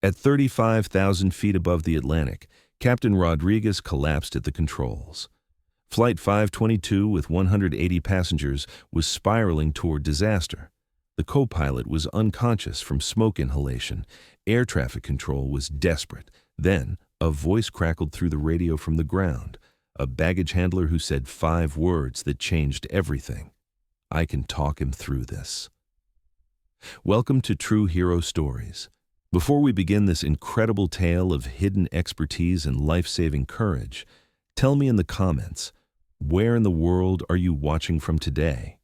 At 35,000 feet above the Atlantic, Captain Rodriguez collapsed at the controls. Flight 522 with 180 passengers was spiraling toward disaster. The co-pilot was unconscious from smoke inhalation. Air traffic control was desperate. Then, a voice crackled through the radio from the ground, a baggage handler who said 5 words that changed everything. "I can talk him through this." Welcome to True Hero Stories. Before we begin this incredible tale of hidden expertise and life-saving courage, tell me in the comments, where in the world are you watching from today?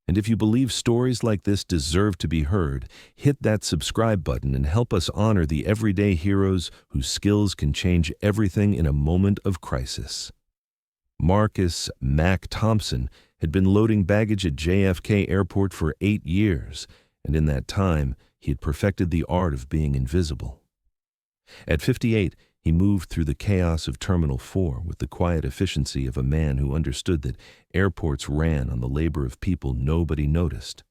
And if you believe stories like this deserve to be heard, hit that subscribe button and help us honor the everyday heroes whose skills can change everything in a moment of crisis. Marcus "Mac" Thompson had been loading baggage at JFK Airport for 8 years, and in that time, he had perfected the art of being invisible. At 58, he moved through the chaos of Terminal 4 with the quiet efficiency of a man who understood that airports ran on the labor of people nobody noticed.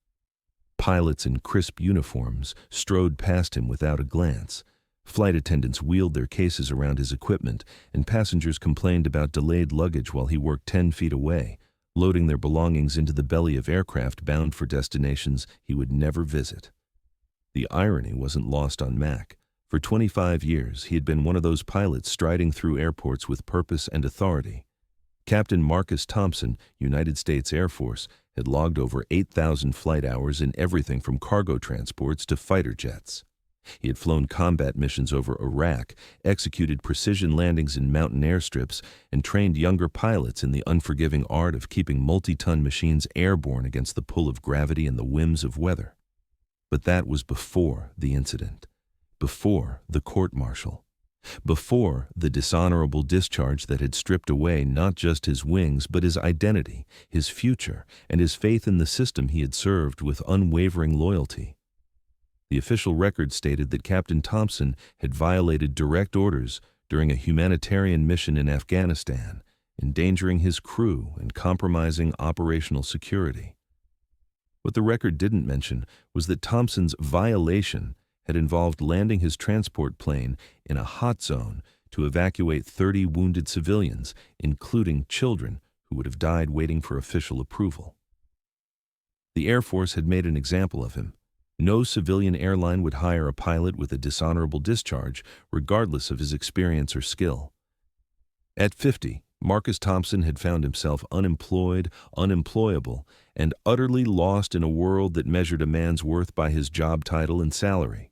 Pilots in crisp uniforms strode past him without a glance. Flight attendants wheeled their cases around his equipment, and passengers complained about delayed luggage while he worked 10 feet away, loading their belongings into the belly of aircraft bound for destinations he would never visit. The irony wasn't lost on Mac. For 25 years, he had been one of those pilots striding through airports with purpose and authority. Captain Marcus Thompson, United States Air Force, had logged over 8,000 flight hours in everything from cargo transports to fighter jets. He had flown combat missions over Iraq, executed precision landings in mountain airstrips, and trained younger pilots in the unforgiving art of keeping multi-ton machines airborne against the pull of gravity and the whims of weather. But that was before the incident, before the court-martial, before the dishonorable discharge that had stripped away not just his wings but his identity, his future, and his faith in the system he had served with unwavering loyalty. The official record stated that Captain Thompson had violated direct orders during a humanitarian mission in Afghanistan, endangering his crew and compromising operational security. What the record didn't mention was that Thompson's violation had involved landing his transport plane in a hot zone to evacuate 30 wounded civilians, including children who would have died waiting for official approval. The Air Force had made an example of him. No civilian airline would hire a pilot with a dishonorable discharge, regardless of his experience or skill. At 50, Marcus Thompson had found himself unemployed, unemployable, and utterly lost in a world that measured a man's worth by his job title and salary.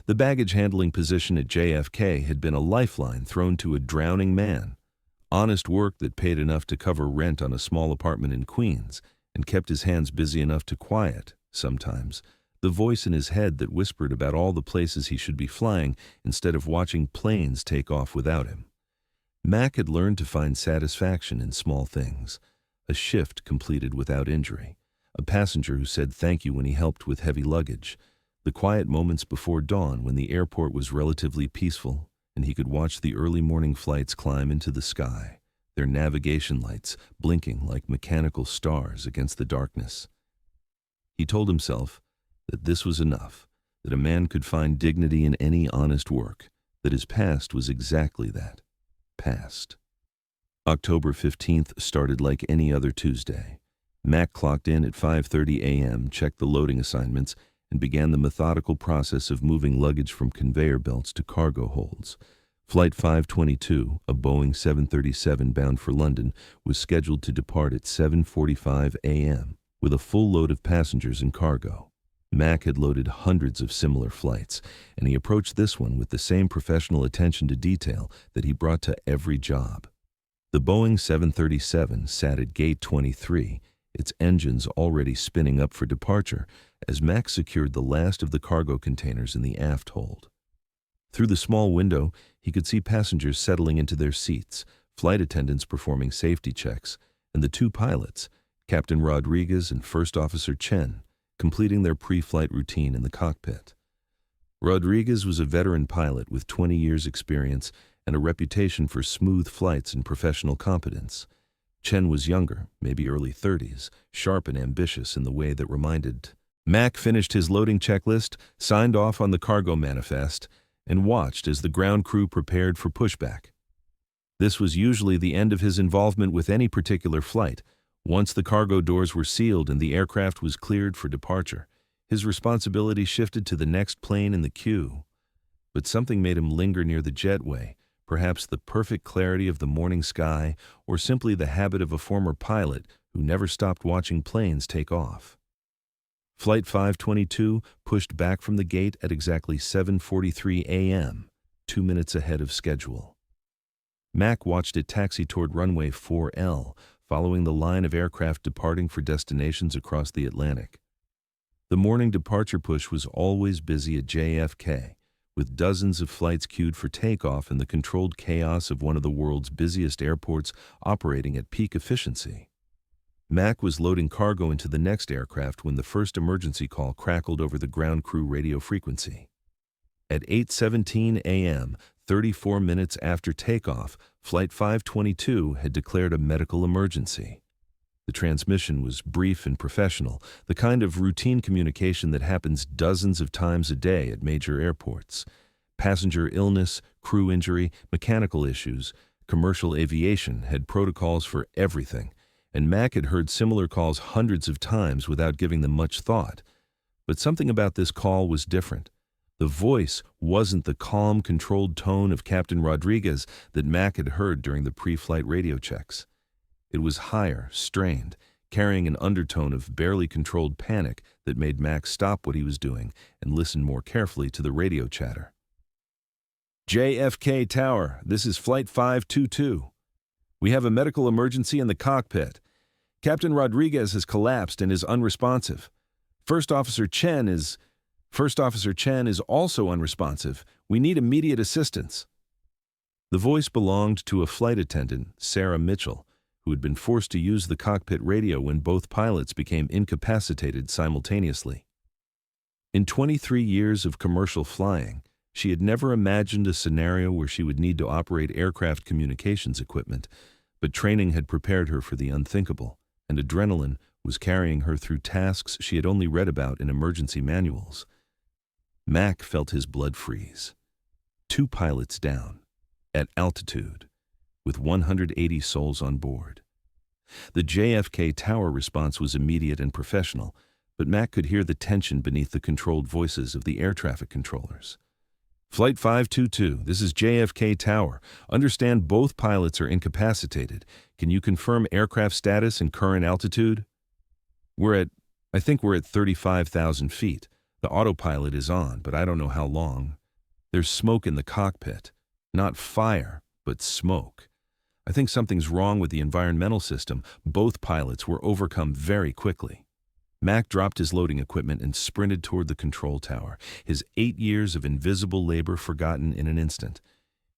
The baggage handling position at JFK had been a lifeline thrown to a drowning man, honest work that paid enough to cover rent on a small apartment in Queens and kept his hands busy enough to quiet, sometimes, the voice in his head that whispered about all the places he should be flying instead of watching planes take off without him. Mac had learned to find satisfaction in small things: a shift completed without injury, a passenger who said thank you when he helped with heavy luggage, the quiet moments before dawn when the airport was relatively peaceful and he could watch the early morning flights climb into the sky, their navigation lights blinking like mechanical stars against the darkness. He told himself that this was enough, that a man could find dignity in any honest work, that his past was exactly that. Past. October 15th started like any other Tuesday. Mac clocked in at 5:30 a.m., checked the loading assignments, and began the methodical process of moving luggage from conveyor belts to cargo holds. Flight 522, a Boeing 737 bound for London, was scheduled to depart at 7:45 a.m., with a full load of passengers and cargo. Mac had loaded hundreds of similar flights, and he approached this one with the same professional attention to detail that he brought to every job. The Boeing 737 sat at gate 23, its engines already spinning up for departure, as Mac secured the last of the cargo containers in the aft hold. Through the small window, he could see passengers settling into their seats, flight attendants performing safety checks, and the 2 pilots, Captain Rodriguez and First Officer Chen, completing their pre-flight routine in the cockpit. Rodriguez was a veteran pilot with 20 years' experience and a reputation for smooth flights and professional competence. Chen was younger, maybe early 30s, sharp and ambitious in the way that reminded Mac finished his loading checklist, signed off on the cargo manifest, and watched as the ground crew prepared for pushback. This was usually the end of his involvement with any particular flight. Once the cargo doors were sealed and the aircraft was cleared for departure, his responsibility shifted to the next plane in the queue. But something made him linger near the jetway, perhaps the perfect clarity of the morning sky, or simply the habit of a former pilot who never stopped watching planes take off. Flight 522 pushed back from the gate at exactly 7:43 a.m., 2 minutes ahead of schedule. Mac watched it taxi toward runway 4L, following the line of aircraft departing for destinations across the Atlantic. The morning departure push was always busy at JFK, with dozens of flights queued for takeoff in the controlled chaos of one of the world's busiest airports operating at peak efficiency. Mac was loading cargo into the next aircraft when the first emergency call crackled over the ground crew radio frequency. At 8:17 a.m., 34 minutes after takeoff, Flight 522 had declared a medical emergency. The transmission was brief and professional, the kind of routine communication that happens dozens of times a day at major airports. Passenger illness, crew injury, mechanical issues, commercial aviation had protocols for everything, and Mac had heard similar calls hundreds of times without giving them much thought. But something about this call was different. The voice wasn't the calm, controlled tone of Captain Rodriguez that Mac had heard during the pre-flight radio checks. It was higher, strained, carrying an undertone of barely controlled panic that made Mac stop what he was doing and listen more carefully to the radio chatter. JFK Tower, this is Flight 522. We have a medical emergency in the cockpit. Captain Rodriguez has collapsed and is unresponsive. First Officer Chen is also unresponsive. We need immediate assistance. The voice belonged to a flight attendant, Sarah Mitchell, who had been forced to use the cockpit radio when both pilots became incapacitated simultaneously. In 23 years of commercial flying, she had never imagined a scenario where she would need to operate aircraft communications equipment, but training had prepared her for the unthinkable, and adrenaline was carrying her through tasks she had only read about in emergency manuals. Mac felt his blood freeze. 2 pilots down, at altitude, with 180 souls on board. The JFK Tower response was immediate and professional, but Mac could hear the tension beneath the controlled voices of the air traffic controllers. Flight 522, this is JFK Tower. Understand both pilots are incapacitated. Can you confirm aircraft status and current altitude? I think we're at 35,000 feet. The autopilot is on, but I don't know how long. There's smoke in the cockpit. Not fire, but smoke. I think something's wrong with the environmental system. Both pilots were overcome very quickly. Mac dropped his loading equipment and sprinted toward the control tower, his 8 years of invisible labor forgotten in an instant.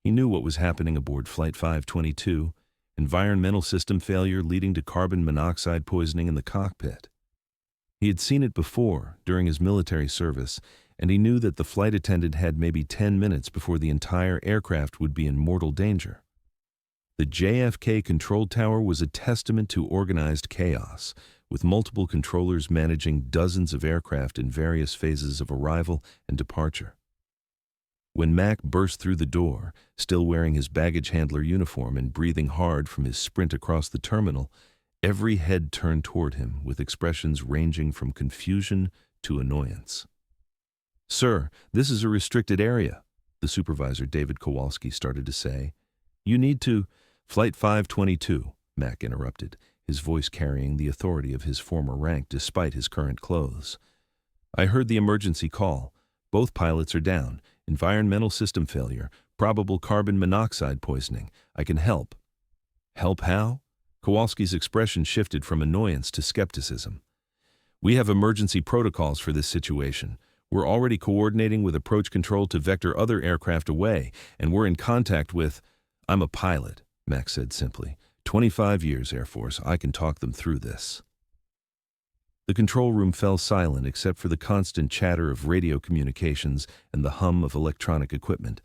He knew what was happening aboard Flight 522, environmental system failure leading to carbon monoxide poisoning in the cockpit. He had seen it before, during his military service, and he knew that the flight attendant had maybe 10 minutes before the entire aircraft would be in mortal danger. The JFK control tower was a testament to organized chaos, with multiple controllers managing dozens of aircraft in various phases of arrival and departure. When Mac burst through the door, still wearing his baggage handler uniform and breathing hard from his sprint across the terminal, every head turned toward him with expressions ranging from confusion to annoyance. "Sir, this is a restricted area," the supervisor David Kowalski started to say. "You need to—" "Flight 522, Mac interrupted, his voice carrying the authority of his former rank despite his current clothes. "I heard the emergency call. Both pilots are down. Environmental system failure. Probable carbon monoxide poisoning. I can help." "Help how?" Kowalski's expression shifted from annoyance to skepticism. "We have emergency protocols for this situation. We're already coordinating with approach control to vector other aircraft away, and we're in contact with—" "I'm a pilot," Mac said simply. 25 years, Air Force. I can talk them through this." The control room fell silent except for the constant chatter of radio communications and the hum of electronic equipment.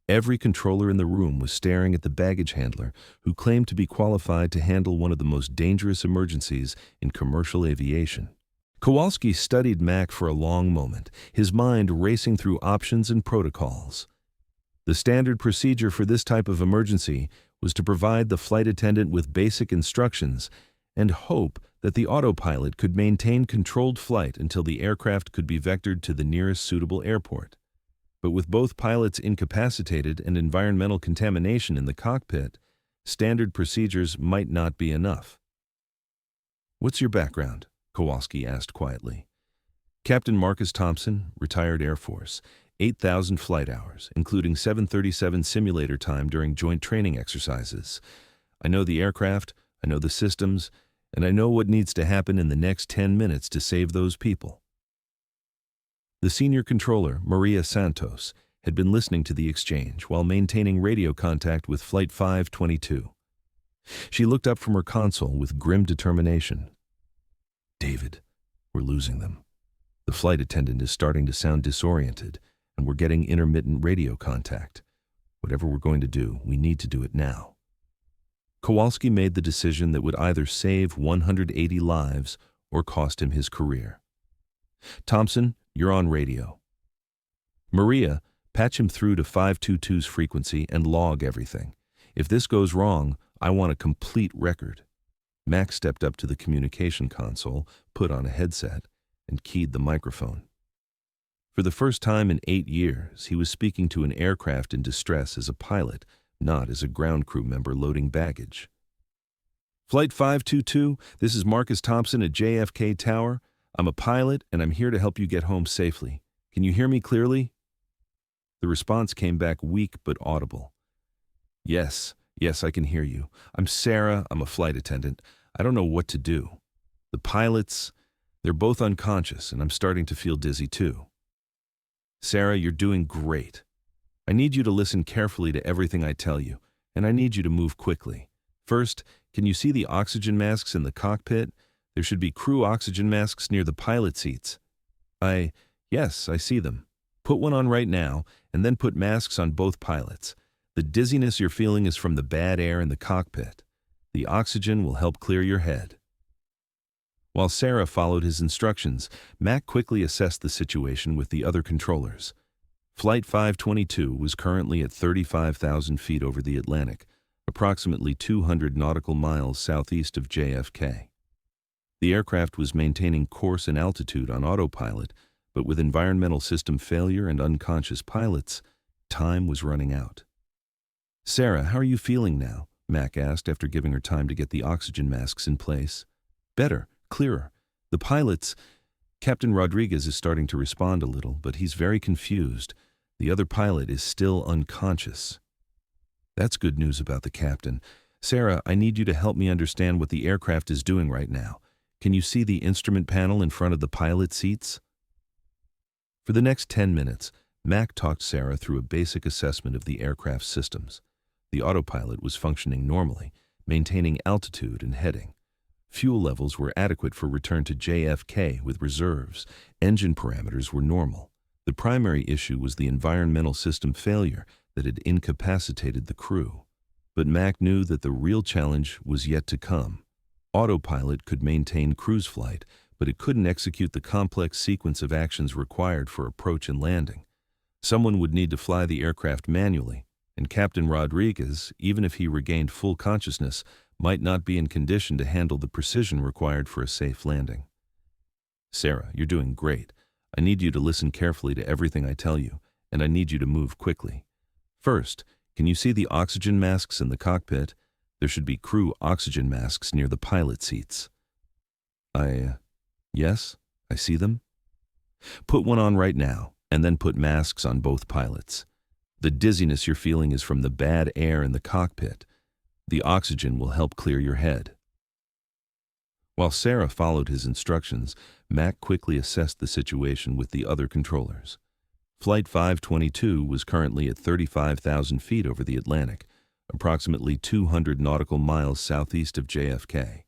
Every controller in the room was staring at the baggage handler, who claimed to be qualified to handle one of the most dangerous emergencies in commercial aviation. Kowalski studied Mac for a long moment, his mind racing through options and protocols. The standard procedure for this type of emergency was to provide the flight attendant with basic instructions and hope that the autopilot could maintain controlled flight until the aircraft could be vectored to the nearest suitable airport. But with both pilots incapacitated and environmental contamination in the cockpit, standard procedures might not be enough. "What's your background?" Kowalski asked quietly. "Captain Marcus Thompson, retired Air Force, 8,000 flight hours, including 737 simulator time during joint training exercises. I know the aircraft, I know the systems, and I know what needs to happen in the next 10 minutes to save those people." The senior controller, Maria Santos, had been listening to the exchange while maintaining radio contact with Flight 522. She looked up from her console with grim determination. "David, we're losing them. The flight attendant is starting to sound disoriented, and we're getting intermittent radio contact. Whatever we're going to do, we need to do it now." Kowalski made the decision that would either save 180 lives or cost him his career. "Thompson, you're on radio." "Maria, patch him through to 522's frequency and log everything. If this goes wrong, I want a complete record." Mac stepped up to the communication console, put on a headset, and keyed the microphone. For the first time in 8 years, he was speaking to an aircraft in distress as a pilot, not as a ground crew member loading baggage. "Flight 522, this is Marcus Thompson at JFK Tower. I'm a pilot, and I'm here to help you get home safely. Can you hear me clearly?" The response came back weak but audible. Yes, I can hear you. I'm Sarah, I'm a flight attendant. I don't know what to do. The pilots, they're both unconscious, and I'm starting to feel dizzy too." "Sarah, you're doing great. I need you to listen carefully to everything I tell you, and I need you to move quickly. First, can you see the oxygen masks in the cockpit? There should be crew oxygen masks near the pilot seats." Yes, I see them. Put one on right now, and then put masks on both pilots. The dizziness you're feeling is from the bad air in the cockpit. The oxygen will help clear your head." While Sarah followed his instructions, Mac quickly assessed the situation with the other controllers. Flight 522 was currently at 35,000 feet over the Atlantic, approximately 200 nautical miles southeast of JFK. The aircraft was maintaining course and altitude on autopilot, but with environmental system failure and unconscious pilots, time was running out. "Sarah, how are you feeling now?" Mac asked after giving her time to get the oxygen masks in place. "Better, clearer. The pilots..." "Captain Rodriguez is starting to respond a little, but he's very confused. The other pilot is still unconscious." "That's good news about the captain. Sarah, I need you to help me understand what the aircraft is doing right now. Can you see the instrument panel in front of the pilot seats?" For the next 10 minutes, Mac talked Sarah through a basic assessment of the aircraft's systems. The autopilot was functioning normally, maintaining altitude and heading. Fuel levels were adequate for return to JFK with reserves. Engine parameters were normal. The primary issue was the environmental system failure that had incapacitated the crew. But Mac knew that the real challenge was yet to come. Autopilot could maintain cruise flight, but it couldn't execute the complex sequence of actions required for approach and landing. Someone would need to fly the aircraft manually, and Captain Rodriguez, even if he regained full consciousness, might not be in condition to handle the precision required for a safe landing. "Sarah, you're doing great. I need you to listen carefully to everything I tell you, and I need you to move quickly. First, can you see the oxygen masks in the cockpit? There should be crew oxygen masks near the pilot seats." Yes, I see them." "Put one on right now, and then put masks on both pilots. The dizziness you're feeling is from the bad air in the cockpit. The oxygen will help clear your head." While Sarah followed his instructions, Mac quickly assessed the situation with the other controllers. Flight 522 was currently at 35,000 feet over the Atlantic, approximately 200 nautical miles southeast of JFK.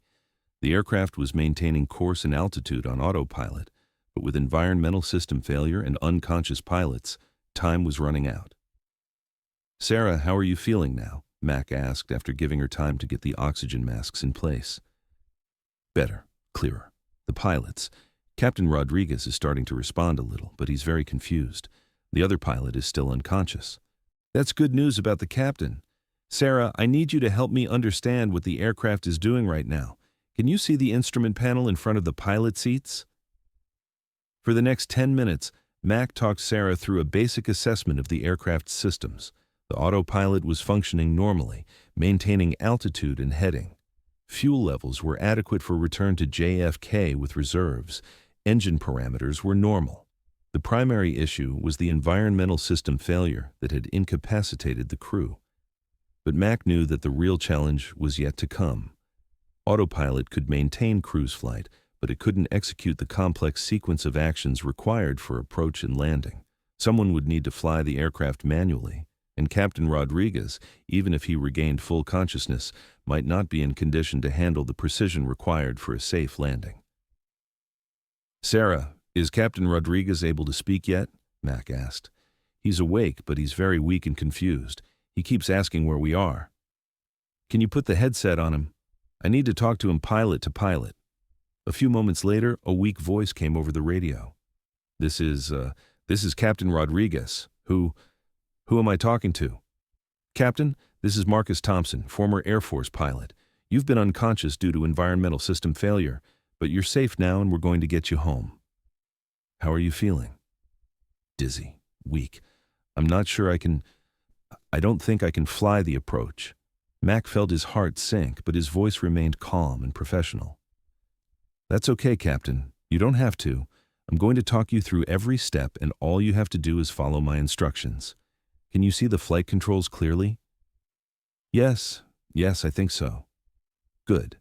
The aircraft was maintaining course and altitude on autopilot, but with environmental system failure and unconscious pilots, time was running out. "Sarah, how are you feeling now?" Mac asked after giving her time to get the oxygen masks in place. "Better, clearer. The pilots, Captain Rodriguez is starting to respond a little, but he's very confused. The other pilot is still unconscious. That's good news about the captain. Sarah, I need you to help me understand what the aircraft is doing right now. Can you see the instrument panel in front of the pilot seats? For the next 10 minutes, Mac talked Sarah through a basic assessment of the aircraft's systems. The autopilot was functioning normally, maintaining altitude and heading. Fuel levels were adequate for return to JFK with reserves. Engine parameters were normal. The primary issue was the environmental system failure that had incapacitated the crew. But Mac knew that the real challenge was yet to come. Autopilot could maintain cruise flight, but it couldn't execute the complex sequence of actions required for approach and landing. Someone would need to fly the aircraft manually, and Captain Rodriguez, even if he regained full consciousness, might not be in condition to handle the precision required for a safe landing. Sarah, is Captain Rodriguez able to speak yet? Mac asked. He's awake, but he's very weak and confused. He keeps asking where we are. Can you put the headset on him? I need to talk to him pilot to pilot. A few moments later, a weak voice came over the radio. This is Captain Rodriguez. Who am I talking to? Captain, this is Marcus Thompson, former Air Force pilot. You've been unconscious due to environmental system failure, but you're safe now and we're going to get you home. How are you feeling? Dizzy, weak. I'm not sure I don't think I can fly the approach. Mac felt his heart sink, but his voice remained calm and professional. That's okay, Captain. You don't have to. I'm going to talk you through every step, and all you have to do is follow my instructions. Can you see the flight controls clearly? Yes, I think so. Good.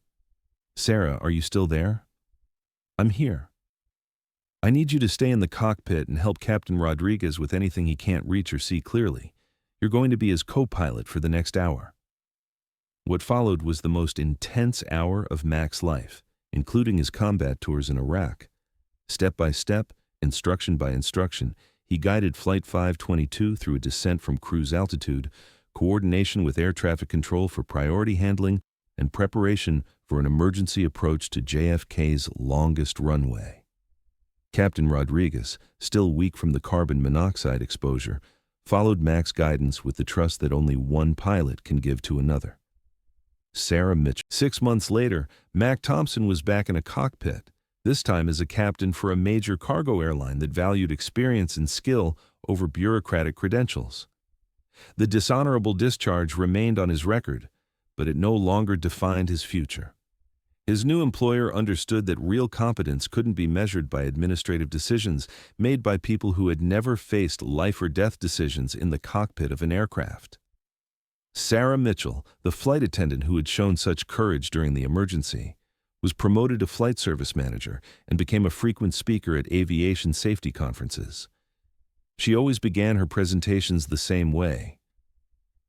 Sarah, are you still there? I'm here. I need you to stay in the cockpit and help Captain Rodriguez with anything he can't reach or see clearly. You're going to be his co-pilot for the next hour. What followed was the most intense hour of Mac's life, including his combat tours in Iraq. Step by step, instruction by instruction, he guided Flight 522 through a descent from cruise altitude, coordination with air traffic control for priority handling, and preparation for an emergency approach to JFK's longest runway. Captain Rodriguez, still weak from the carbon monoxide exposure, followed Mac's guidance with the trust that only one pilot can give to another. Sarah Mitchell. 6 months later, Mac Thompson was back in a cockpit, this time as a captain for a major cargo airline that valued experience and skill over bureaucratic credentials. The dishonorable discharge remained on his record, but it no longer defined his future. His new employer understood that real competence couldn't be measured by administrative decisions made by people who had never faced life or death decisions in the cockpit of an aircraft. Sarah Mitchell, the flight attendant who had shown such courage during the emergency, was promoted to flight service manager and became a frequent speaker at aviation safety conferences. She always began her presentations the same way.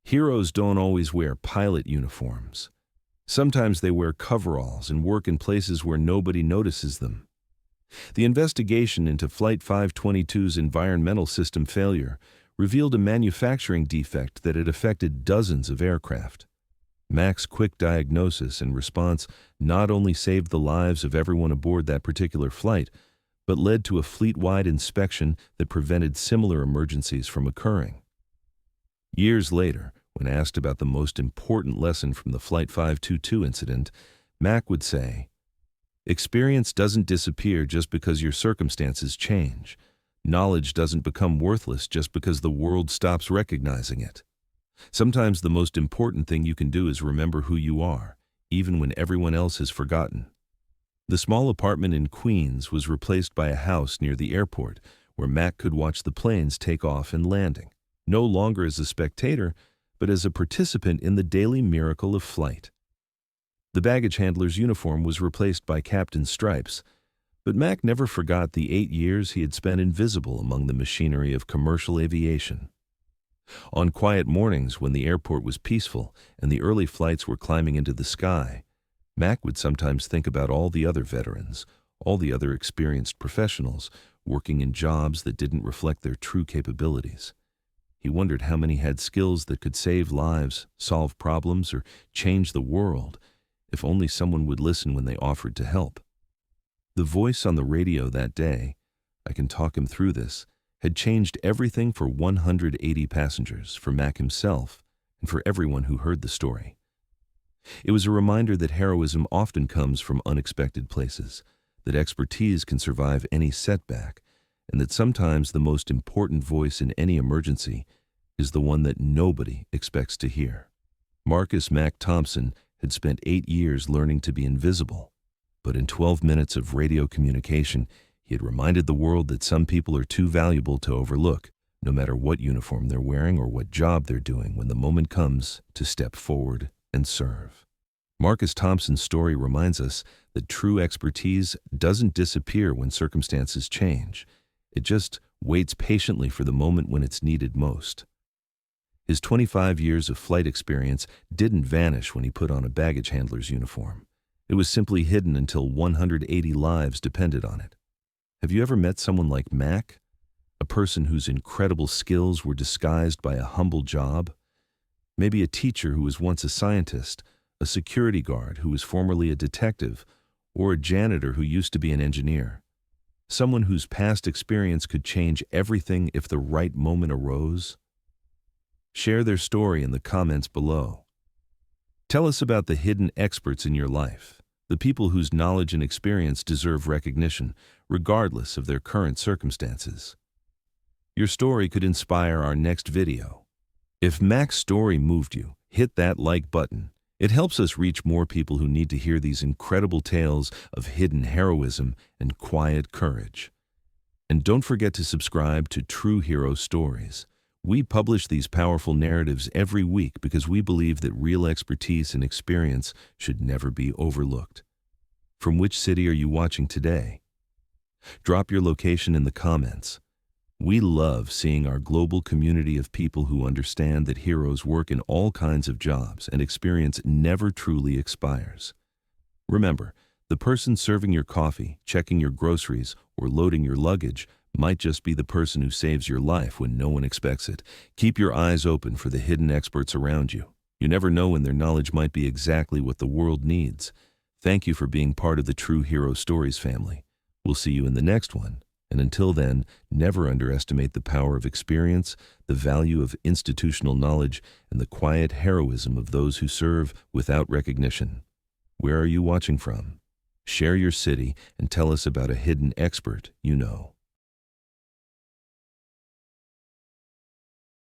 Heroes don't always wear pilot uniforms. Sometimes they wear coveralls and work in places where nobody notices them. The investigation into Flight 522's environmental system failure revealed a manufacturing defect that had affected dozens of aircraft. Mac's quick diagnosis and response not only saved the lives of everyone aboard that particular flight, but led to a fleet-wide inspection that prevented similar emergencies from occurring. Years later, when asked about the most important lesson from the Flight 522 incident, Mac would say, "Experience doesn't disappear just because your circumstances change. Knowledge doesn't become worthless just because the world stops recognizing it. Sometimes the most important thing you can do is remember who you are, even when everyone else has forgotten." The small apartment in Queens was replaced by a house near the airport where Mac could watch the planes take off and landing, no longer as a spectator, but as a participant in the daily miracle of flight. The baggage handler's uniform was replaced by captain's stripes, but Mac never forgot the 8 years he had spent invisible among the machinery of commercial aviation. On quiet mornings when the airport was peaceful and the early flights were climbing into the sky, Mac would sometimes think about all the other veterans, all the other experienced professionals working in jobs that didn't reflect their true capabilities. He wondered how many had skills that could save lives, solve problems, or change the world, if only someone would listen when they offered to help. The voice on the radio that day, I can talk him through this, had changed everything for 180 passengers, for Mac himself, and for everyone who heard the story. It was a reminder that heroism often comes from unexpected places, that expertise can survive any setback, and that sometimes the most important voice in any emergency is the one that nobody expects to hear. Marcus Mac Thompson had spent 8 years learning to be invisible, but in 12 minutes of radio communication, he had reminded the world that some people are too valuable to overlook, no matter what uniform they're wearing or what job they're doing when the moment comes to step forward and serve. Marcus Thompson's story reminds us that true expertise doesn't disappear when circumstances change. It just waits patiently for the moment when it's needed most. His 25 years of flight experience didn't vanish when he put on a baggage handler's uniform. It was simply hidden until 180 lives depended on it. Have you ever met someone like Mac? A person whose incredible skills were disguised by a humble job? Maybe a teacher who was once a scientist, a security guard who was formerly a detective, or a janitor who used to be an engineer. Someone whose past experience could change everything if the right moment arose? Share their story in the comments below. Tell us about the hidden experts in your life, the people whose knowledge and experience deserve recognition, regardless of their current circumstances. Your story could inspire our next video. If Mac's story moved you, hit that like button. It helps us reach more people who need to hear these incredible tales of hidden heroism and quiet courage. And don't forget to subscribe to True Hero Stories. We publish these powerful narratives every week because we believe that real expertise and experience should never be overlooked. From which city are you watching today? Drop your location in the comments. We love seeing our global community of people who understand that heroes work in all kinds of jobs and experience never truly expires. Remember, the person serving your coffee, checking your groceries, or loading your luggage might just be the person who saves your life when no one expects it. Keep your eyes open for the hidden experts around you. You never know when their knowledge might be exactly what the world needs. Thank you for being part of the True Hero Stories family. We'll see you in the next one. And until then, never underestimate the power of experience, the value of institutional knowledge, and the quiet heroism of those who serve without recognition. Where are you watching from? Share your city and tell us about a hidden expert you know.